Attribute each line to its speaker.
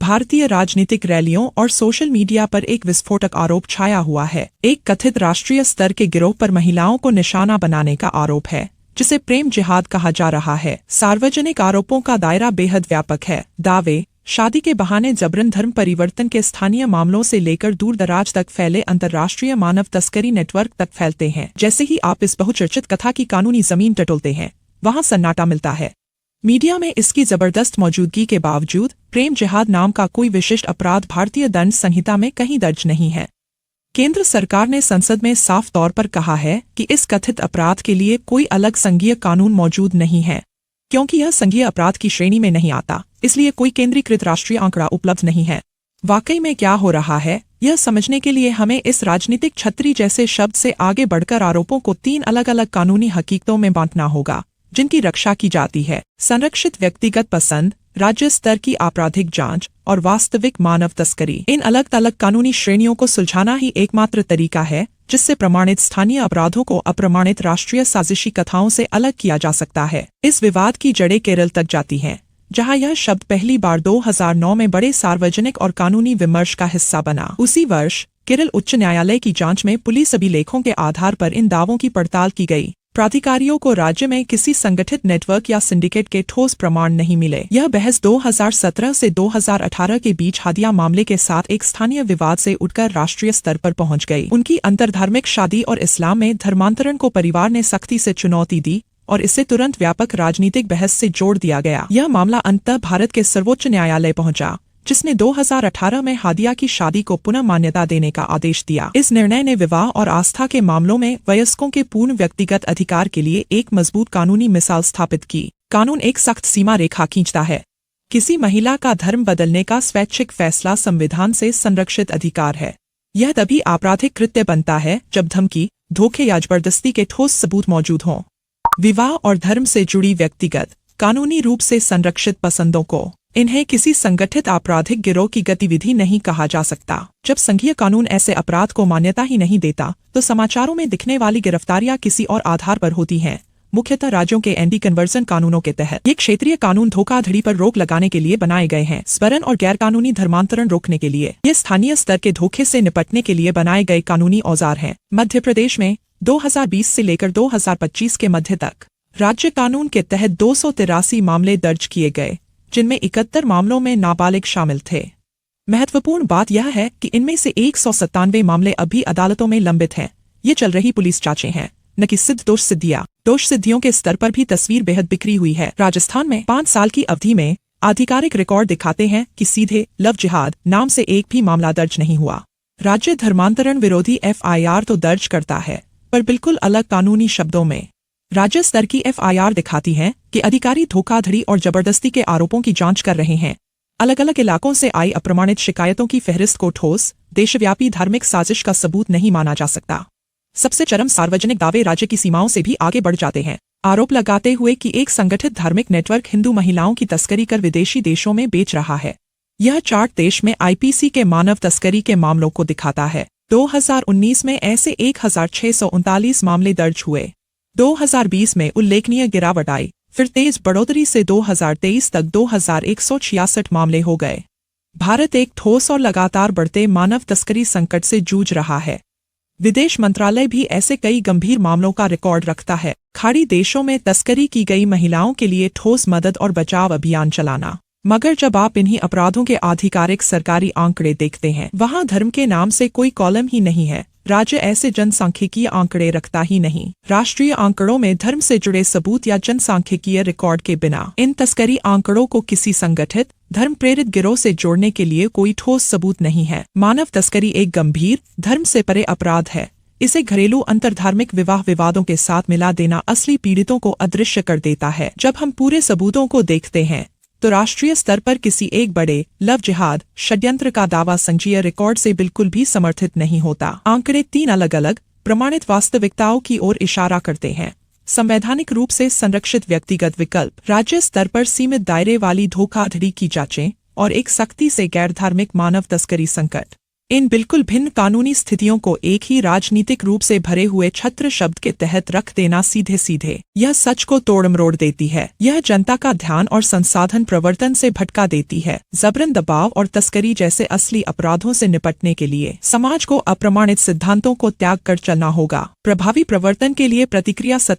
Speaker 1: भारतीय राजनीतिक रैलियों और सोशल मीडिया पर एक विस्फोटक आरोप छाया हुआ है। एक कथित राष्ट्रीय स्तर के गिरोह पर महिलाओं को निशाना बनाने का आरोप है, जिसे प्रेम जिहाद कहा जा रहा है। सार्वजनिक आरोपों का दायरा बेहद व्यापक है। दावे, शादी के बहाने जबरन धर्म परिवर्तन के स्थानीय मामलों से लेकर दूर दराज तक फैले अंतर्राष्ट्रीय मानव तस्करी नेटवर्क तक फैलते हैं। जैसे ही आप इस बहुचर्चित कथा की कानूनी जमीन टटोलते हैं, वहां सन्नाटा मिलता है। मीडिया में इसकी जबरदस्त मौजूदगी के बावजूद प्रेम जिहाद नाम का कोई विशिष्ट अपराध भारतीय दंड संहिता में कहीं दर्ज नहीं है। केंद्र सरकार ने संसद में साफ तौर पर कहा है कि इस कथित अपराध के लिए कोई अलग संघीय कानून मौजूद नहीं है, क्योंकि यह संघीय अपराध की श्रेणी में नहीं आता, इसलिए कोई केंद्रीकृत राष्ट्रीय आंकड़ा उपलब्ध नहीं है। वाकई में क्या हो रहा है, यह समझने के लिए हमें इस राजनीतिक छतरी जैसे शब्द से आगे बढ़कर आरोपों को 3 अलग अलग कानूनी हकीकतों में बांटना होगा, जिनकी रक्षा की जाती है: संरक्षित व्यक्तिगत पसंद, राज्य स्तर की आपराधिक जांच और वास्तविक मानव तस्करी। इन अलग अलग कानूनी श्रेणियों को सुलझाना ही एकमात्र तरीका है जिससे प्रमाणित स्थानीय अपराधों को अप्रमाणित राष्ट्रीय साजिशी कथाओं से अलग किया जा सकता है। इस विवाद की जड़ें केरल तक जाती हैं, जहां यह शब्द पहली बार 2009 में बड़े सार्वजनिक और कानूनी विमर्श का हिस्सा बना। उसी वर्ष केरल उच्च न्यायालय की जांच में पुलिस अभिलेखों के आधार पर इन दावों की पड़ताल की गई। प्राधिकारियों को राज्य में किसी संगठित नेटवर्क या सिंडिकेट के ठोस प्रमाण नहीं मिले। यह बहस 2017 से 2018 के बीच हादिया मामले के साथ एक स्थानीय विवाद से उठकर राष्ट्रीय स्तर पर पहुंच गई। उनकी अंतर्धार्मिक शादी और इस्लाम में धर्मांतरण को परिवार ने सख्ती से चुनौती दी और इसे तुरंत व्यापक राजनीतिक बहस से जोड़ दिया गया। यह मामला अंततः भारत के सर्वोच्च न्यायालय पहुंचा, जिसने 2018 में हादिया की शादी को पुनः मान्यता देने का आदेश दिया। इस निर्णय ने विवाह और आस्था के मामलों में वयस्कों के पूर्ण व्यक्तिगत अधिकार के लिए एक मजबूत कानूनी मिसाल स्थापित की। कानून एक सख्त सीमा रेखा खींचता है। किसी महिला का धर्म बदलने का स्वैच्छिक फैसला संविधान से संरक्षित अधिकार है। यह तभी आपराधिक कृत्य बनता है जब धमकी, धोखे या जबरदस्ती के ठोस सबूत मौजूद हों। विवाह और धर्म से जुड़ी व्यक्तिगत, कानूनी रूप से संरक्षित पसंदों को इन्हें किसी संगठित आपराधिक गिरोह की गतिविधि नहीं कहा जा सकता। जब संघीय कानून ऐसे अपराध को मान्यता ही नहीं देता, तो समाचारों में दिखने वाली गिरफ्तारियां किसी और आधार पर होती हैं, मुख्यतः राज्यों के एंटी कन्वर्जन कानूनों के तहत। ये क्षेत्रीय कानून धोखाधड़ी पर रोक लगाने के लिए बनाए गए हैं, स्वर्ण और गैरकानूनी धर्मांतरण रोकने के लिए। ये स्थानीय स्तर के धोखे से निपटने के लिए बनाए गए कानूनी औजार हैं। मध्य प्रदेश में 2020 से लेकर 2025 के मध्य तक राज्य कानून के तहत 283 मामले दर्ज किए गए, जिनमें 71 मामलों में नाबालिग शामिल थे। महत्वपूर्ण बात यह है कि इनमें से 197 मामले अभी अदालतों में लंबित हैं। ये चल रही पुलिस जांचें हैं, न कि सिद्ध दोष सिद्धियां। दोष सिद्धियों के स्तर पर भी तस्वीर बेहद बिखरी हुई है। राजस्थान में 5 साल की अवधि में आधिकारिक रिकॉर्ड दिखाते हैं कि सीधे लव जिहाद नाम से एक भी मामला दर्ज नहीं हुआ। राज्य धर्मांतरण विरोधी FIR तो दर्ज करता है, पर बिल्कुल अलग कानूनी शब्दों में। राज्य स्तर की FIR दिखाती है कि अधिकारी धोखाधड़ी और जबरदस्ती के आरोपों की जांच कर रहे हैं। अलग अलग इलाकों से आई अप्रमाणित शिकायतों की फहरिस्त को ठोस, देशव्यापी धार्मिक साजिश का सबूत नहीं माना जा सकता। सबसे चरम सार्वजनिक दावे राज्य की सीमाओं से भी आगे बढ़ जाते हैं, आरोप लगाते हुए कि एक संगठित धार्मिक नेटवर्क हिंदू महिलाओं की तस्करी कर विदेशी देशों में बेच रहा है। यह चार्ट देश में IPC के मानव तस्करी के मामलों को दिखाता है। 2019 में ऐसे 1639 मामले दर्ज हुए। 2020 में उल्लेखनीय गिरावट आई, फिर तेज बढ़ोतरी से 2023 तक 2166 मामले हो गए। भारत एक ठोस और लगातार बढ़ते मानव तस्करी संकट से जूझ रहा है। विदेश मंत्रालय भी ऐसे कई गंभीर मामलों का रिकॉर्ड रखता है। खाड़ी देशों में तस्करी की गई महिलाओं के लिए ठोस मदद और बचाव अभियान चलाना। मगर जब आप इन्हीं अपराधों के आधिकारिक सरकारी आंकड़े देखते हैं, वहां धर्म के नाम से कोई कॉलम ही नहीं है। राज्य ऐसे जनसांख्यिकीय आंकड़े रखता ही नहीं। राष्ट्रीय आंकड़ों में धर्म से जुड़े सबूत या जनसांख्यिकीय रिकॉर्ड के बिना इन तस्करी आंकड़ों को किसी संगठित धर्म प्रेरित गिरोह से जोड़ने के लिए कोई ठोस सबूत नहीं है। मानव तस्करी एक गंभीर, धर्म से परे अपराध है। इसे घरेलू अंतर्धार्मिक विवाह विवादों के साथ मिला देना असली पीड़ितों को अदृश्य कर देता है। जब हम पूरे सबूतों को देखते हैं, तो राष्ट्रीय स्तर पर किसी एक बड़े लव जिहाद षड्यंत्र का दावा संघीय रिकॉर्ड से बिल्कुल भी समर्थित नहीं होता। आंकड़े 3 अलग अलग प्रमाणित वास्तविकताओं की ओर इशारा करते हैं। संवैधानिक रूप से संरक्षित व्यक्तिगत विकल्प, राज्य स्तर पर सीमित दायरे वाली धोखाधड़ी की जांचें और एक सख्ती से गैर धार्मिक मानव तस्करी संकट। इन बिल्कुल भिन्न कानूनी स्थितियों को एक ही राजनीतिक रूप से भरे हुए छत्र शब्द के तहत रख देना सीधे सीधे यह सच को तोड़ मरोड़ देती है। यह जनता का ध्यान और संसाधन प्रवर्तन से भटका देती है। जबरन दबाव और तस्करी जैसे असली अपराधों से निपटने के लिए समाज को अप्रमाणित सिद्धांतों को त्याग कर चलना होगा। प्रभावी प्रवर्तन के लिए प्रतिक्रिया सत्या